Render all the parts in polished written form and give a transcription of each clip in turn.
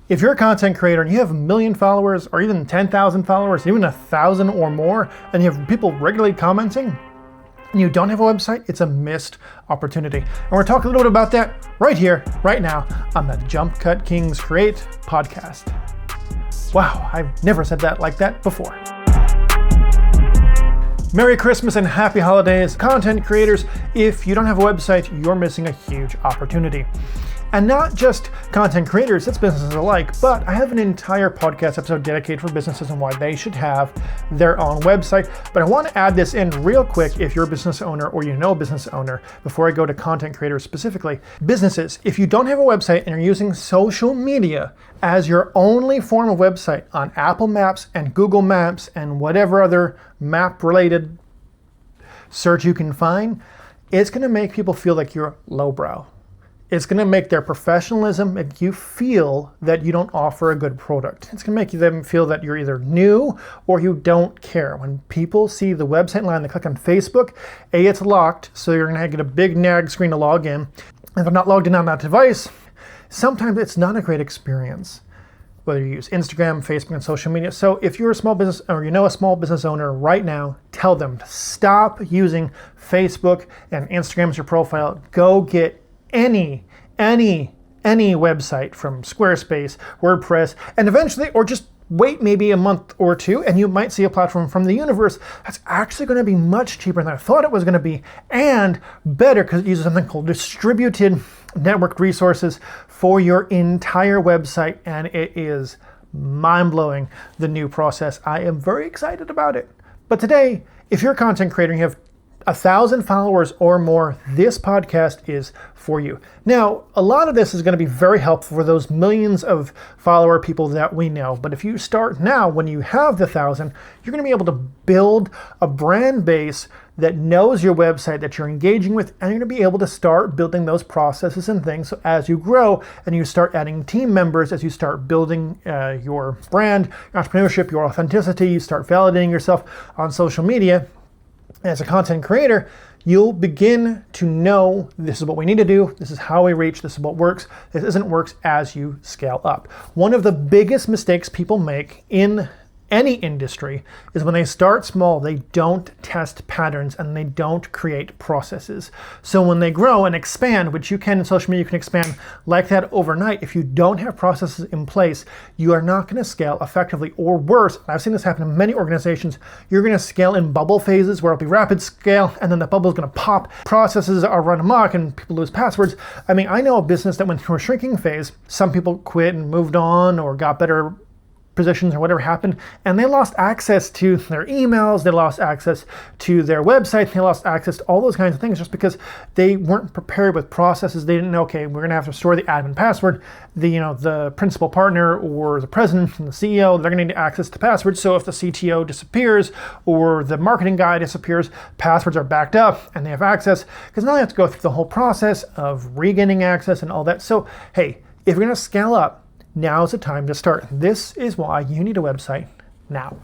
If you're a content creator and you have 1 million followers or even 10,000 followers, even 1,000 or more, and you have people regularly commenting, and you don't have a website, it's a missed opportunity. And we're talking a little bit about that right here, right now, on the Jump Cut Kings Create podcast. Wow, I've never said that like that before. Merry Christmas and happy holidays, content creators. If you don't have a website, you're missing a huge opportunity. And not just content creators, it's businesses alike, but I have an entire podcast episode dedicated for businesses and why they should have their own website. But I want to add this in real quick if you're a business owner or you know a business owner before I go to content creators specifically. Businesses, if you don't have a website and you're using social media as your only form of website on Apple Maps and Google Maps and whatever other map-related search you can find, it's going to make people feel like you're lowbrow. It's going to make their professionalism make you feel that you don't offer a good product. It's going to make them feel that you're either new or you don't care. When people see the website line, they click on Facebook, it's locked, so you're going to get a big nag screen to log in. If they're not logged in on that device, sometimes it's not a great experience, whether you use Instagram, Facebook, and social media. So if you're a small business or you know a small business owner right now, tell them to stop using Facebook and Instagram as your profile. Go get any website from Squarespace, WordPress, and eventually, or just wait maybe a month or two, and you might see a platform from the universe that's actually going to be much cheaper than I thought it was going to be, and better because it uses something called distributed networked resources for your entire website, and it is mind-blowing, the new process. I am very excited about it. But today, if you're a content creator and you have 1,000 followers or more, this podcast is for you. Now, a lot of this is going to be very helpful for those millions of follower people that we know. But if you start now, when you have the 1,000, you're going to be able to build a brand base that knows your website, that you're engaging with, and you're going to be able to start building those processes and things. So as you grow and you start adding team members, as you start building your brand, your entrepreneurship, your authenticity, you start validating yourself on social media, as a content creator, you'll begin to know this is what we need to do, this is how we reach, this is what works, this isn't works as you scale up. One of the biggest mistakes people make in any industry is when they start small, they don't test patterns and they don't create processes. So when they grow and expand, which you can in social media, you can expand like that overnight. If you don't have processes in place, you are not going to scale effectively, or worse. I've seen this happen in many organizations. You're going to scale in bubble phases where it'll be rapid scale and then the bubble is going to pop. Processes are run amok and people lose passwords. I mean, I know a business that went through a shrinking phase. Some people quit and moved on or got better positions or whatever happened, and they lost access to their emails, they lost access to their website, they lost access to all those kinds of things just because they weren't prepared with processes. They didn't know, okay, we're gonna have to store the admin password. The principal partner or the president and the CEO, they're gonna need access to passwords. So if the CTO disappears or the marketing guy disappears, passwords are backed up and they have access, because now they have to go through the whole process of regaining access and all that. So hey, if you're gonna scale up, now's the time to start. This is why you need a website now.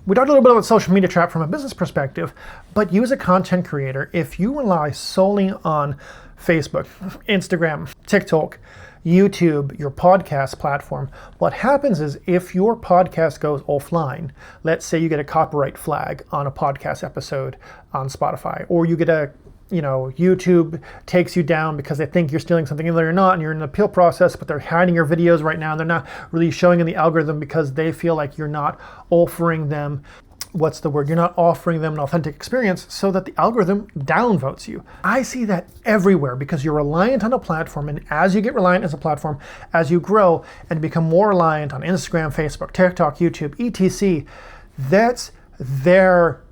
We talked a little bit about social media trap from a business perspective, but you as a content creator, if you rely solely on Facebook, Instagram, TikTok, YouTube, your podcast platform, what happens is if your podcast goes offline, let's say you get a copyright flag on a podcast episode on Spotify, or you get YouTube takes you down because they think you're stealing something that you're not, and you're in an appeal process, but they're hiding your videos right now. They're not really showing in the algorithm because they feel like you're not offering them, you're not offering them an authentic experience, so that the algorithm downvotes you. I see that everywhere because you're reliant on a platform, and as you get reliant as a platform, as you grow and become more reliant on Instagram, Facebook, TikTok, YouTube, etc., that's their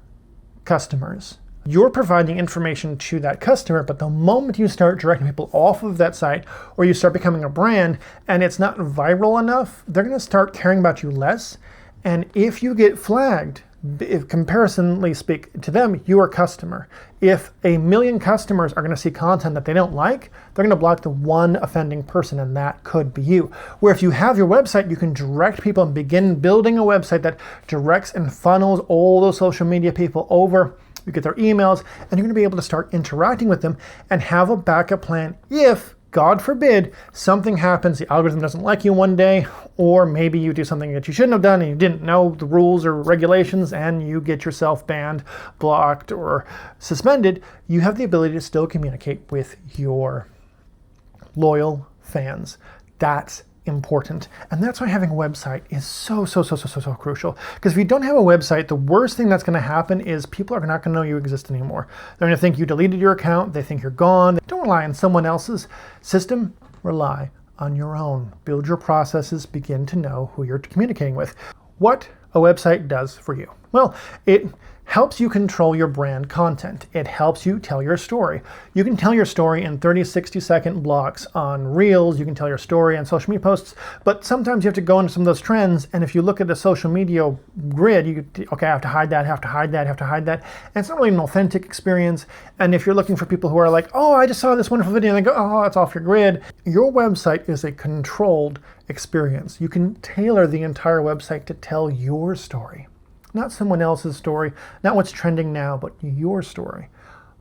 customers. You're providing information to that customer, but the moment you start directing people off of that site, or you start becoming a brand and it's not viral enough, they're going to start caring about you less. And if you get flagged, if comparisonly speak to them, you are a customer. If 1 million customers are going to see content that they don't like, they're going to block the one offending person, and that could be you. Where if you have your website, you can direct people and begin building a website that directs and funnels all those social media people over. You get their emails, and you're going to be able to start interacting with them and have a backup plan if, God forbid, something happens, the algorithm doesn't like you one day, or maybe you do something that you shouldn't have done and you didn't know the rules or regulations and you get yourself banned, blocked, or suspended, you have the ability to still communicate with your loyal fans. That's important. And that's why having a website is so crucial. Because if you don't have a website, the worst thing that's going to happen is people are not going to know you exist anymore. They're going to think you deleted your account. They think you're gone. Don't rely on someone else's system. Rely on your own. Build your processes. Begin to know who you're communicating with. What a website does for you. Well, it helps you control your brand content. It helps you tell your story. You can tell your story in 30, 60-second blocks on Reels. You can tell your story on social media posts, but sometimes you have to go into some of those trends, and if you look at the social media grid, okay, I have to hide that, have to hide that, have to hide that, and it's not really an authentic experience. And if you're looking for people who are like, oh, I just saw this wonderful video, and they go, oh, it's off your grid. Your website is a controlled experience. You can tailor the entire website to tell your story. Not someone else's story, not what's trending now, but your story.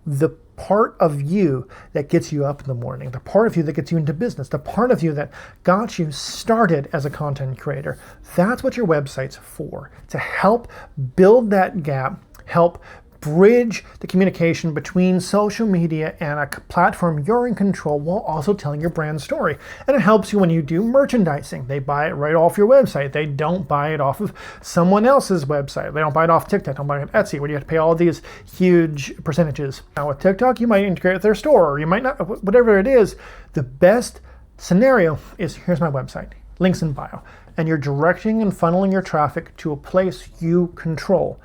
The part of you that gets you up in the morning, the part of you that gets you into business, the part of you that got you started as a content creator. That's what your website's for, to help build that gap, help bridge the communication between social media and a platform you're in control while also telling your brand story. And it helps you when you do merchandising. They buy it right off your website. They don't buy it off of someone else's website. They don't buy it off TikTok. They don't buy it on Etsy, where you have to pay all these huge percentages. Now with TikTok, you might integrate with their store, or you might not, whatever it is. The best scenario is, here's my website, links in bio, and you're directing and funneling your traffic to a place you control.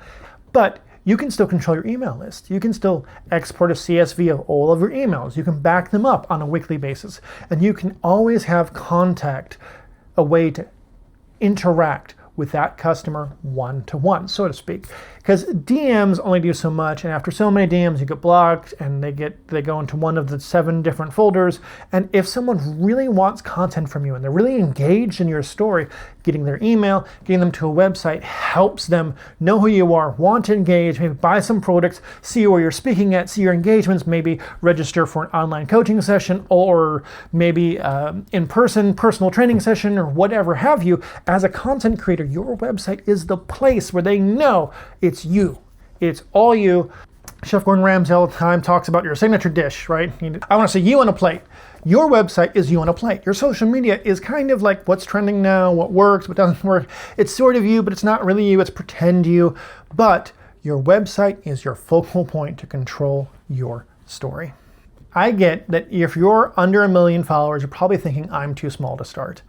But you can still control your email list. You can still export a CSV of all of your emails. You can back them up on a weekly basis. And you can always have contact, a way to interact with that customer one-to-one, so to speak. Because DMs only do so much, and after so many DMs, you get blocked, and they go into one of the 7 different folders. And if someone really wants content from you, and they're really engaged in your story, getting their email, getting them to a website helps them know who you are, want to engage, maybe buy some products, see where you're speaking at, see your engagements, maybe register for an online coaching session, or maybe in-person personal training session, or whatever have you. As a content creator, your website is the place where they know it's you. It's all you. Chef Gordon Ramsay all the time talks about your signature dish, right? I want to see you on a plate. Your website is you on a plate. Your social media is kind of like what's trending now, what works, what doesn't work. It's sort of you, but it's not really you. It's pretend you. But your website is your focal point to control your story. I get that if you're under 1 million followers, you're probably thinking, I'm too small to start.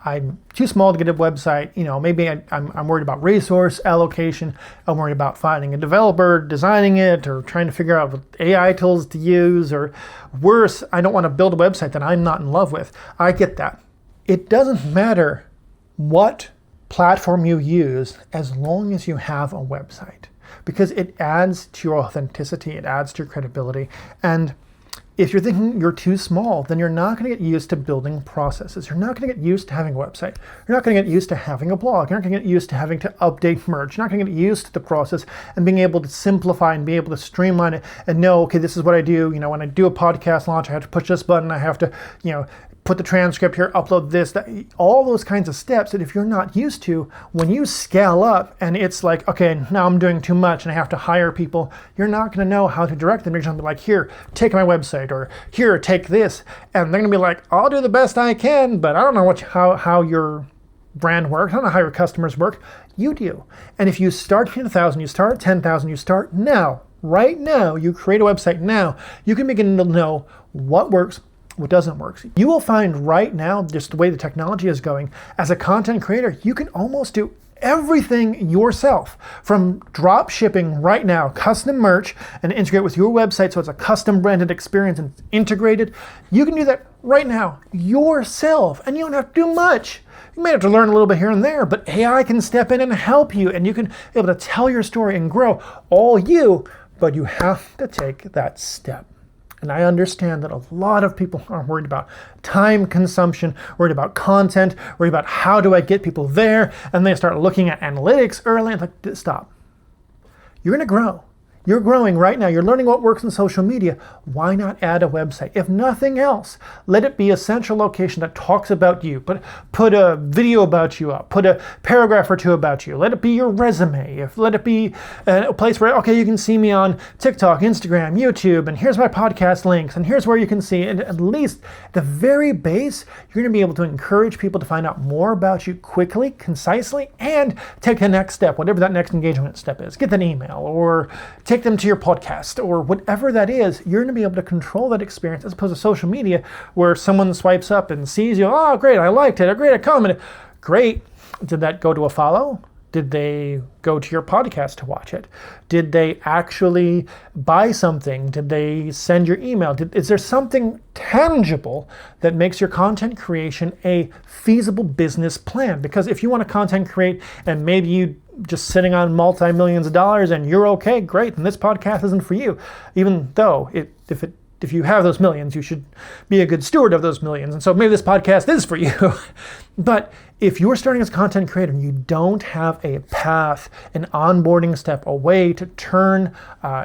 I'm too small to get a website. Maybe I'm worried about resource allocation. I'm worried about finding a developer, designing it, or trying to figure out what AI tools to use, or worse, I don't want to build a website that I'm not in love with. I get that. It doesn't matter what platform you use as long as you have a website, because it adds to your authenticity, it adds to your credibility. And if you're thinking you're too small, then you're not going to get used to building processes. You're not going to get used to having a website. You're not going to get used to having a blog. You're not going to get used to having to update merch. You're not going to get used to the process and being able to simplify and be able to streamline it and know, okay, this is what I do. When I do a podcast launch, I have to push this button. I have to, put the transcript here, upload this, that, all those kinds of steps that if you're not used to, when you scale up and it's like, okay, now I'm doing too much and I have to hire people, you're not going to know how to direct them. You're going to be like, here, take my website, or here, take this. And they're going to be like, I'll do the best I can, but I don't know how your brand works. I don't know how your customers work. You do. And if you start at 1,000, you start at 10,000, you start now, right now, you create a website now, you can begin to know what works, what doesn't work. You will find right now, just the way the technology is going, as a content creator, you can almost do everything yourself, from drop shipping right now, custom merch, and integrate with your website so it's a custom branded experience and integrated. You can do that right now yourself, and you don't have to do much. You may have to learn a little bit here and there, but AI can step in and help you, and you can be able to tell your story and grow all you, but you have to take that step. And I understand that a lot of people are worried about time consumption, worried about content, worried about how do I get people there, and they start looking at analytics early and like, stop. You're going to grow. You're growing right now. You're learning what works in social media. Why not add a website? If nothing else, let it be a central location that talks about you. Put a video about you up. Put a paragraph or two about you. Let it be your resume. Let it be a place where, okay, you can see me on TikTok, Instagram, YouTube, and here's my podcast links, and here's where you can see it. At least at the very base, you're going to be able to encourage people to find out more about you quickly, concisely, and take the next step, whatever that next engagement step is. Get an email or take them to your podcast or whatever that is. You're going to be able to control that experience as opposed to social media where someone swipes up and sees you. Oh, great, I liked it. Oh, great, I commented. Great. Did that go to a follow? Did they go to your podcast to watch it? Did they actually buy something? Did they send your email? Is there something tangible that makes your content creation a feasible business plan? Because if you want to content create and maybe you just sitting on multi-millions of dollars and you're okay, great, then this podcast isn't for you. Even though if you have those millions, you should be a good steward of those millions. And so maybe this podcast is for you. But if you're starting as a content creator and you don't have a path, an onboarding step, a way to turn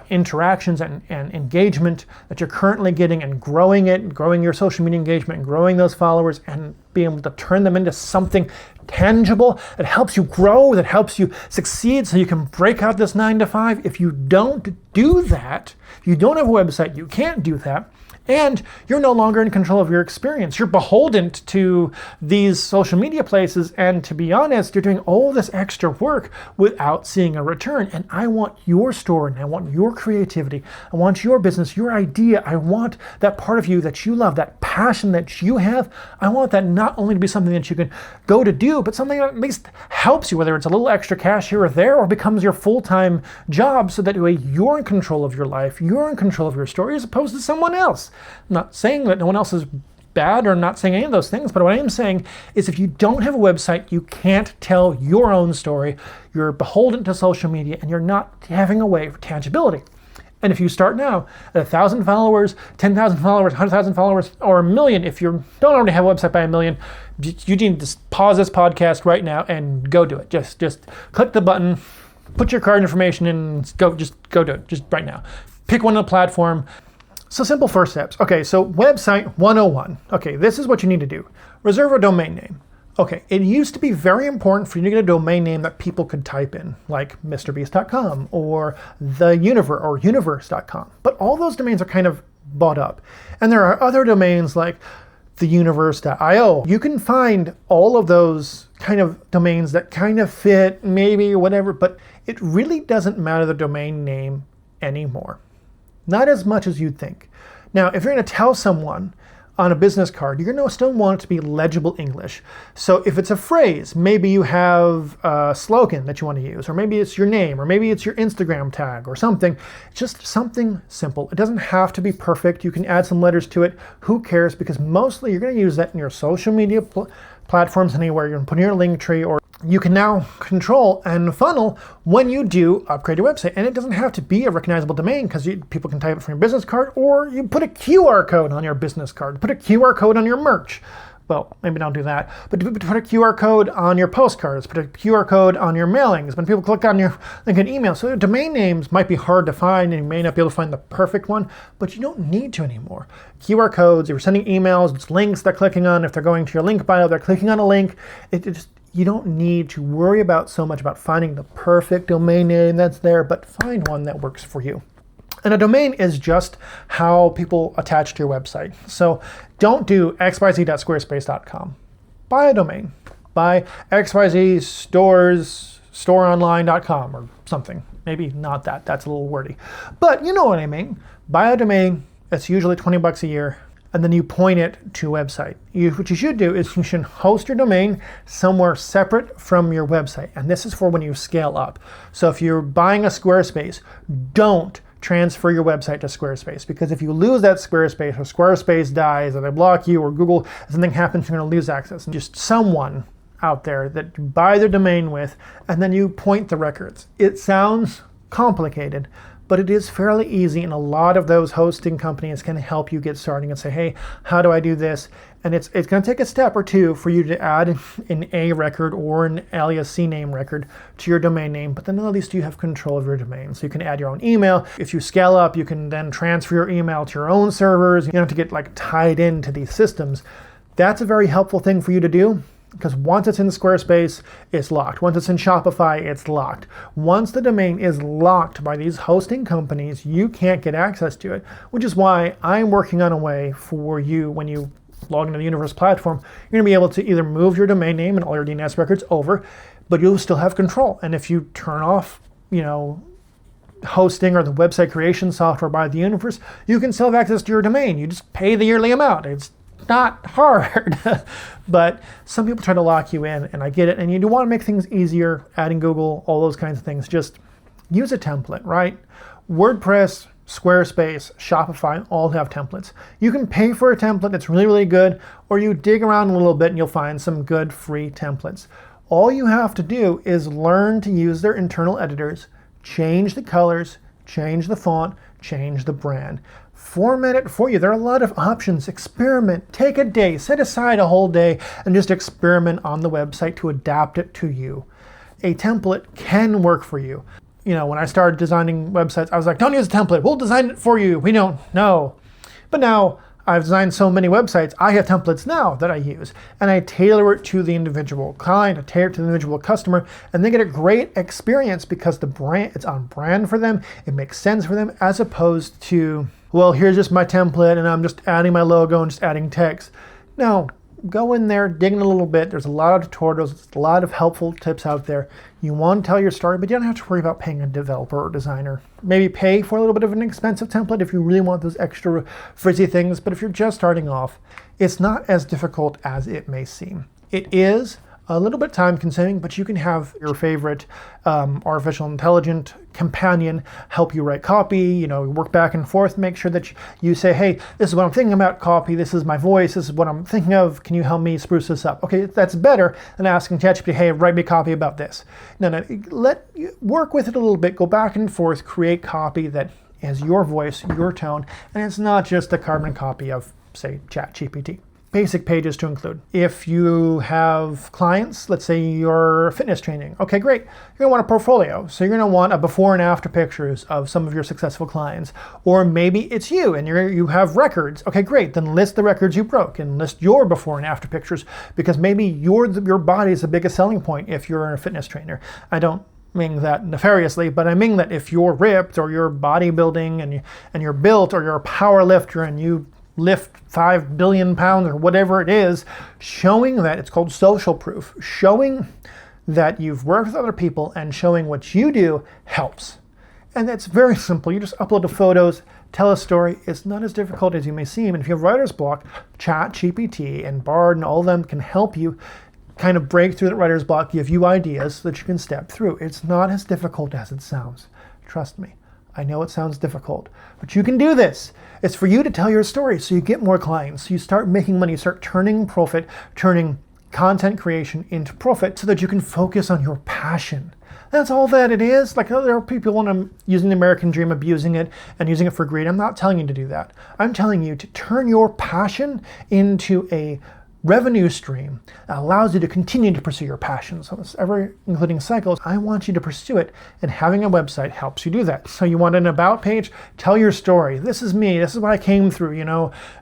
interactions and engagement that you're currently getting and growing your social media engagement and growing those followers and being able to turn them into something tangible that helps you grow, that helps you succeed so you can break out this 9-to-5. If you don't do that, you don't have a website, you can't do that, and you're no longer in control of your experience. You're beholden to these social media places, and to be honest, you're doing all this extra work without seeing a return. And I want your story, and I want your creativity, I want your business, your idea, I want that part of you that you love, that passion that you have. I want that not only to be something that you can go to do, but something that at least helps you, whether it's a little extra cash here or there, or becomes your full-time job, so that way you're in control of your life, you're in control of your story, as opposed to someone else. I'm not saying that no one else is bad, or I'm not saying any of those things, but what I am saying is if you don't have a website, you can't tell your own story. You're beholden to social media, and you're not having a way for tangibility. And if you start now at 1,000 followers, 10,000 followers, 100,000 followers, or 1 million, if you don't already have a website by 1 million, you need to pause this podcast right now and go do it. Just click the button, put your card information in, and go do it, just right now. Pick one on the platform. So simple first steps. Okay, so website 101. Okay, this is what you need to do. Reserve a domain name. Okay, it used to be very important for you to get a domain name that people could type in, like MrBeast.com or TheUniverse or Universe.com. But all those domains are kind of bought up. And there are other domains like TheUniverse.io. You can find all of those kind of domains that kind of fit, maybe, or whatever, but it really doesn't matter the domain name anymore. Not as much as you'd think. Now, if you're going to tell someone on a business card, you're going to still want it to be legible English. So if it's a phrase, maybe you have a slogan that you want to use, or maybe it's your name, or maybe it's your Instagram tag or something. Just something simple. It doesn't have to be perfect. You can add some letters to it. Who cares? Because mostly you're going to use that in your social media platforms anywhere. You're going to put in your link tree, or you can now control and funnel when you do upgrade your website. And it doesn't have to be a recognizable domain, because people can type it from your business card, or you put a QR code on your business card, put a QR code on your merch. Well, maybe don't do that, but put a QR code on your postcards, put a QR code on your mailings. When people click on your link in email, so domain names might be hard to find, and you may not be able to find the perfect one, but you don't need to anymore. QR codes, if you're sending emails, it's links they're clicking on. If they're going to your link bio, they're clicking on a link. You don't need to worry so much about finding the perfect domain name that's there, but find one that works for you. And a domain is just how people attach to your website. So don't do xyz.squarespace.com. Buy a domain. Buy xyzstoreonline.com or something. Maybe not that. That's a little wordy. But you know what I mean. Buy a domain. That's usually $20 a year. And then you point it to a website. What you should do is you should host your domain somewhere separate from your website. And this is for when you scale up. So if you're buying a Squarespace, don't transfer your website to Squarespace, because if you lose that Squarespace, or Squarespace dies, or they block you, or Google, something happens, you're going to lose access. And just someone out there that you buy their domain with, and then you point the records. It sounds complicated, but it is fairly easy, and a lot of those hosting companies can help you get started and say, hey, how do I do this? And it's going to take a step or two for you to add an A record or an alias CNAME record to your domain name, but then at least you have control of your domain. So you can add your own email. If you scale up, you can then transfer your email to your own servers. You don't have to get like tied into these systems. That's a very helpful thing for you to do, because once it's in Squarespace, it's locked. Once it's in Shopify, it's locked. Once the domain is locked by these hosting companies, you can't get access to it, which is why I'm working on a way for you when you log into the Universe platform, you're going to be able to either move your domain name and all your DNS records over, but you'll still have control. And if you turn off, hosting or the website creation software by the Universe, you can still have access to your domain. You just pay the yearly amount. It's not hard, but some people try to lock you in, and I get it. And you do want to make things easier, adding Google, all those kinds of things. Just use a template, right? WordPress, Squarespace, Shopify all have templates. You can pay for a template that's really, really good, or you dig around a little bit and you'll find some good free templates. All you have to do is learn to use their internal editors, change the colors, change the font, change the brand. Format it for you. There are a lot of options. Experiment. Take a day. Set aside a whole day and just experiment on the website to adapt it to you. A template can work for you. When I started designing websites, I was like, don't use a template. We'll design it for you. We don't know. But now I've designed so many websites, I have templates now that I use. And I tailor it to the individual client, I tailor it to the individual customer, and they get a great experience because it's on brand for them. It makes sense for them, as opposed to, well, here's just my template and I'm just adding my logo and just adding text. No. Go in there, dig in a little bit. There's a lot of tutorials, a lot of helpful tips out there. You want to tell your story, but you don't have to worry about paying a developer or designer. Maybe pay for a little bit of an expensive template if you really want those extra frizzy things, but if you're just starting off, it's not as difficult as it may seem. It is a little bit time consuming, but you can have your favorite artificial intelligent companion help you write copy, work back and forth, make sure that you say, hey, this is what I'm thinking about copy, this is my voice, this is what I'm thinking of, can you help me spruce this up? Okay, that's better than asking ChatGPT, hey, write me a copy about this. No, work with it a little bit, go back and forth, create copy that has your voice, your tone, and it's not just a carbon copy of, say, ChatGPT. Basic pages to include. If you have clients, let's say you're fitness training, okay, great. You're gonna want a portfolio. So you're gonna want a before and after pictures of some of your successful clients. Or maybe it's you and you have records. Okay, great, then list the records you broke and list your before and after pictures, because maybe your body is the biggest selling point if you're a fitness trainer. I don't mean that nefariously, but I mean that if you're ripped or you're bodybuilding and you're built, or you're a power lifter and you lift 5 billion pounds or whatever it is, showing that, it's called social proof, showing that you've worked with other people and showing what you do helps. And that's very simple. You just upload the photos, tell a story. It's not as difficult as you may seem. And if you have writer's block, ChatGPT and Bard and all of them can help you kind of break through that writer's block, give you ideas so that you can step through. It's not as difficult as it sounds. Trust me. I know it sounds difficult, but you can do this. It's for you to tell your story so you get more clients, so you start making money, you start turning content creation into profit so that you can focus on your passion. That's all that it is. Like, there are people when I'm using the American dream, abusing it and using it for greed. I'm not telling you to do that. I'm telling you to turn your passion into a revenue stream that allows you to continue to pursue your passion. So it's ever including cycles. I want you to pursue it, and having a website helps you do that. So you want an about page? Tell your story. This is me. This is what I came through.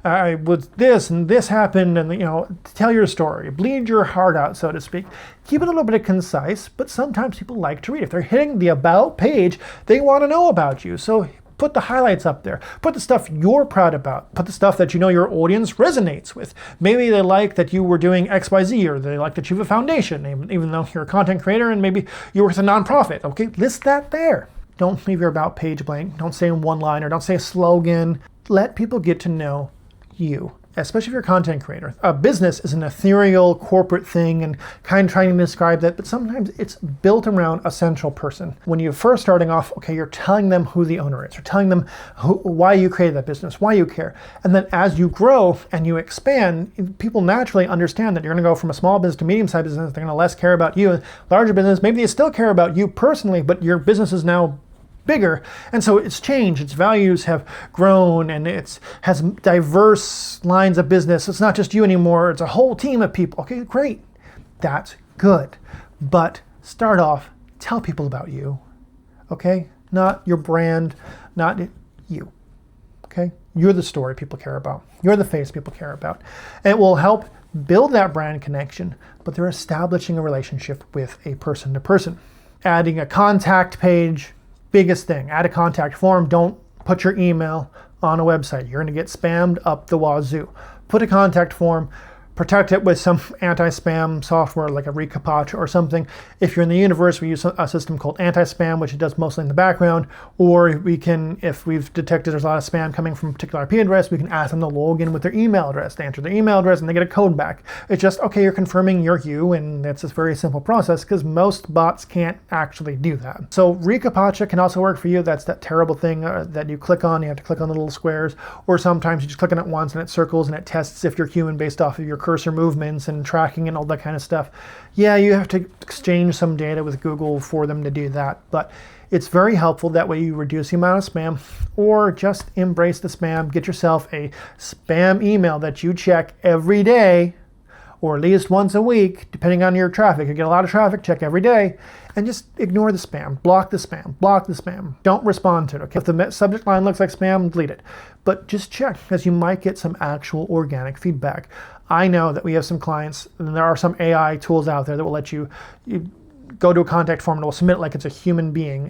I was this and this happened, and tell your story. Bleed your heart out, so to speak. Keep it a little bit concise, but sometimes people like to read. If they're hitting the about page, they want to know about you. So put the highlights up there. Put the stuff you're proud about. Put the stuff that your audience resonates with. Maybe they like that you were doing XYZ, or they like that you have a foundation, even though you're a content creator and maybe you work with a nonprofit. Okay, list that there. Don't leave your about page blank. Don't say one line, or don't say a slogan. Let people get to know you. Especially if you're a content creator. A business is an ethereal corporate thing and kind of trying to describe that, but sometimes it's built around a central person. When you're first starting off, okay, you're telling them who the owner is. You're telling them why you created that business, why you care. And then as you grow and you expand, people naturally understand that you're going to go from a small business to medium-sized business. They're going to less care about you. Larger business, maybe they still care about you personally, but your business is now bigger. And so it's changed. Its values have grown, and it has diverse lines of business. It's not just you anymore. It's a whole team of people. Okay, great. That's good. But start off, tell people about you. Okay? Not your brand, not you. Okay? You're the story people care about. You're the face people care about. And it will help build that brand connection, but they're establishing a relationship with a person to person. Adding a contact page, biggest thing. Add a contact form. Don't put your email on a website. You're going to get spammed up the wazoo. Put a contact form. Protect it with some anti-spam software like a Recaptcha or something. If you're in the universe, we use a system called anti-spam, which it does mostly in the background. Or we can, if we've detected there's a lot of spam coming from a particular IP address, we can ask them to log in with their email address. They enter their email address and they get a code back. It's just, okay, you're confirming you're you, and it's a very simple process because most bots can't actually do that. So Recaptcha can also work for you. That's that terrible thing that you click on. You have to click on the little squares. Or sometimes you just click on it once and it circles and it tests if you're human based off of your cursor movements and tracking and all that kind of stuff. Yeah, you have to exchange some data with Google for them to do that, but it's very helpful. That way you reduce the amount of spam, or just embrace the spam. Get yourself a spam email that you check every day, or at least once a week, depending on your traffic. You get a lot of traffic, check every day, and just ignore the spam. Block the spam. Block the spam. Don't respond to it. Okay? If the subject line looks like spam, delete it. But just check, because you might get some actual organic feedback. I know that we have some clients, and there are some AI tools out there that will let you go to a contact form and it will submit it like it's a human being.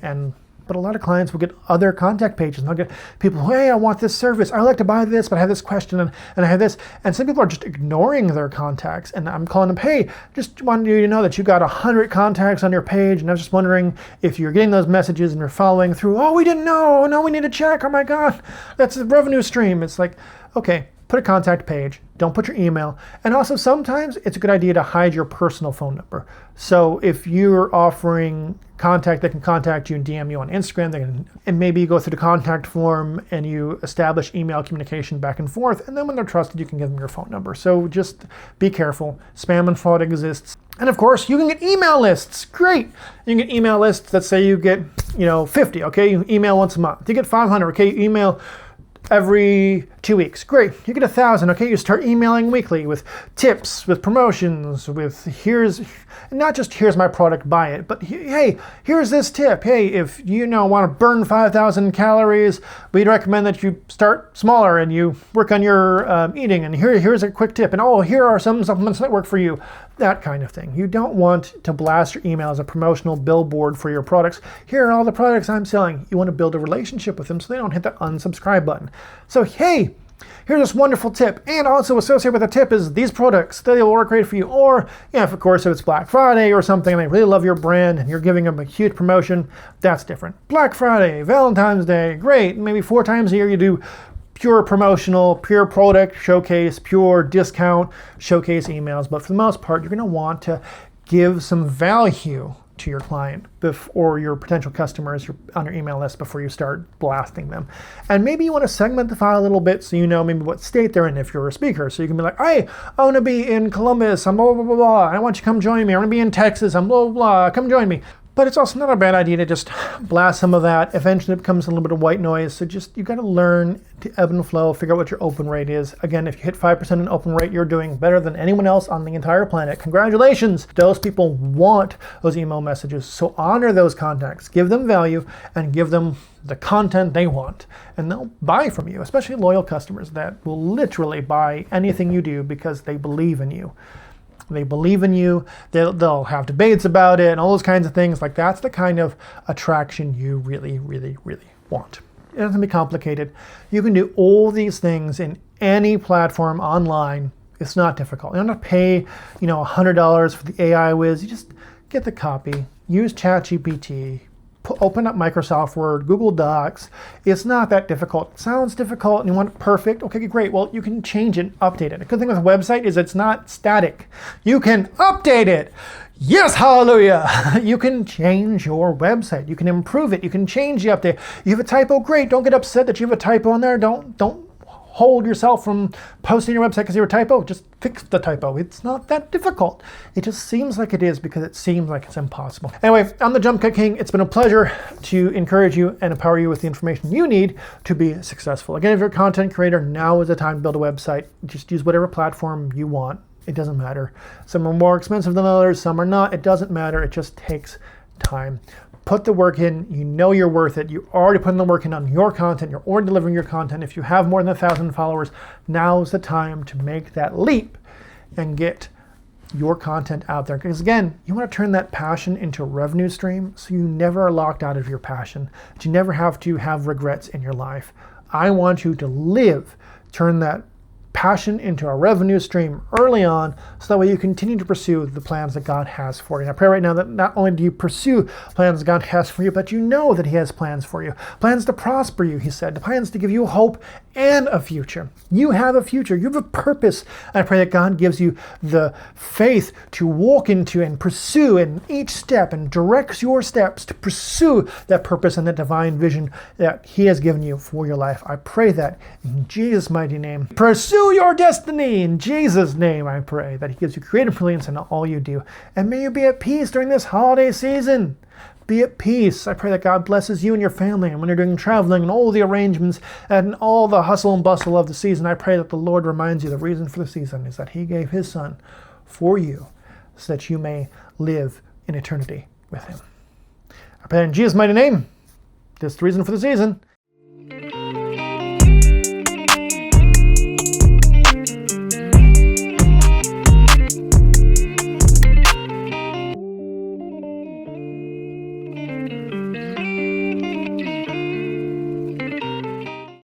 But a lot of clients will get other contact pages, and they'll get people, hey, I want this service. I would like to buy this, but I have this question and I have this. And some people are just ignoring their contacts. And I'm calling them, hey, just wanted you to know that you got 100 contacts on your page. And I was just wondering if you're getting those messages and you're following through. Oh, we didn't know. No, we need to check. Oh my God, that's a revenue stream. It's like, okay, put a contact page. Don't put your email. And also sometimes it's a good idea to hide your personal phone number. So if you're offering contact, they can contact you and DM you on Instagram, and maybe you go through the contact form and you establish email communication back and forth. And then when they're trusted, you can give them your phone number. So just be careful. Spam and fraud exists. And of course, you can get email lists. Great. You can get email lists. Let's say you get 50. Okay, you email once a month. You get 500. Okay, you email every 2 weeks. Great. You get 1,000. Okay, you start emailing weekly with tips, with promotions, with not just here's my product, buy it, but hey, here's this tip. Hey, if you want to burn 5,000 calories, we'd recommend that you start smaller and you work on your eating. And here's a quick tip. And here are some supplements that work for you. That kind of thing. You don't want to blast your email as a promotional billboard for your products. Here are all the products I'm selling. You want to build a relationship with them so they don't hit that unsubscribe button. So hey, here's this wonderful tip, and also associated with the tip is these products. They will work great for you. Or, of course, if it's Black Friday or something and they really love your brand and you're giving them a huge promotion, that's different. Black Friday, Valentine's Day, great. Maybe 4 times a year you do pure promotional, pure product showcase, pure discount showcase emails. But for the most part, you're going to want to give some value to your client or your potential customers on your email list before you start blasting them. And maybe you want to segment the file a little bit so you know maybe what state they're in if you're a speaker. So you can be like, hey, I want to be in Columbus, I'm blah, blah, blah, blah. I want you to come join me. I want to be in Texas, I'm blah, blah, blah. Come join me. But it's also not a bad idea to just blast some of that. Eventually it becomes a little bit of white noise. So you got to learn to ebb and flow, figure out what your open rate is. Again, if you hit 5% in open rate, you're doing better than anyone else on the entire planet. Congratulations. Those people want those email messages. So honor those contacts, give them value, and give them the content they want. And they'll buy from you, especially loyal customers that will literally buy anything you do because they believe in you. They believe in you, they'll have debates about it and all those kinds of things. Like, that's the kind of attraction you really, really, really want. It doesn't be complicated. You can do all these things in any platform online. It's not difficult. You don't have to pay, $100 for the AI whiz. You just get the copy, use ChatGPT, open up Microsoft Word, Google Docs. It's not that difficult. It sounds difficult and you want it perfect. Okay, great. Well, you can change it, update it. The good thing with a website is it's not static. You can update it. Yes, hallelujah. You can change your website. You can improve it. You can change the update. You have a typo, great. Don't get upset that you have a typo in there. Don't hold yourself from posting your website because you have a typo, just fix the typo. It's not that difficult. It just seems like it is because it seems like it's impossible. Anyway, I'm the JumpCutKing. It's been a pleasure to encourage you and empower you with the information you need to be successful. Again, if you're a content creator, now is the time to build a website. Just use whatever platform you want. It doesn't matter. Some are more expensive than others, some are not. It doesn't matter. It just takes time. Put the work in. You know you're worth it. You already put in the work in on your content. You're already delivering your content. If you have more than 1,000 followers, now's the time to make that leap and get your content out there. Because again, you want to turn that passion into a revenue stream so you never are locked out of your passion, that you never have to have regrets in your life. I want you to live, turn that passion into a revenue stream early on, so that way you continue to pursue the plans that God has for you. And I pray right now that not only do you pursue plans that God has for you, but you know that he has plans for you. Plans to prosper you, he said. Plans to give you hope and a future. You have a future. You have a purpose. And I pray that God gives you the faith to walk into and pursue in each step and directs your steps to pursue that purpose and that divine vision that he has given you for your life. I pray that in Jesus' mighty name. Pursue your destiny in Jesus' name. I pray that he gives you creative brilliance in all you do. And may you be at peace during this holiday season. Be at peace. I pray that God blesses you and your family. And when you're doing traveling and all the arrangements and all the hustle and bustle of the season, I pray that the Lord reminds you the reason for the season is that he gave his son for you so that you may live in eternity with him. I pray in Jesus' mighty name, this is the reason for the season.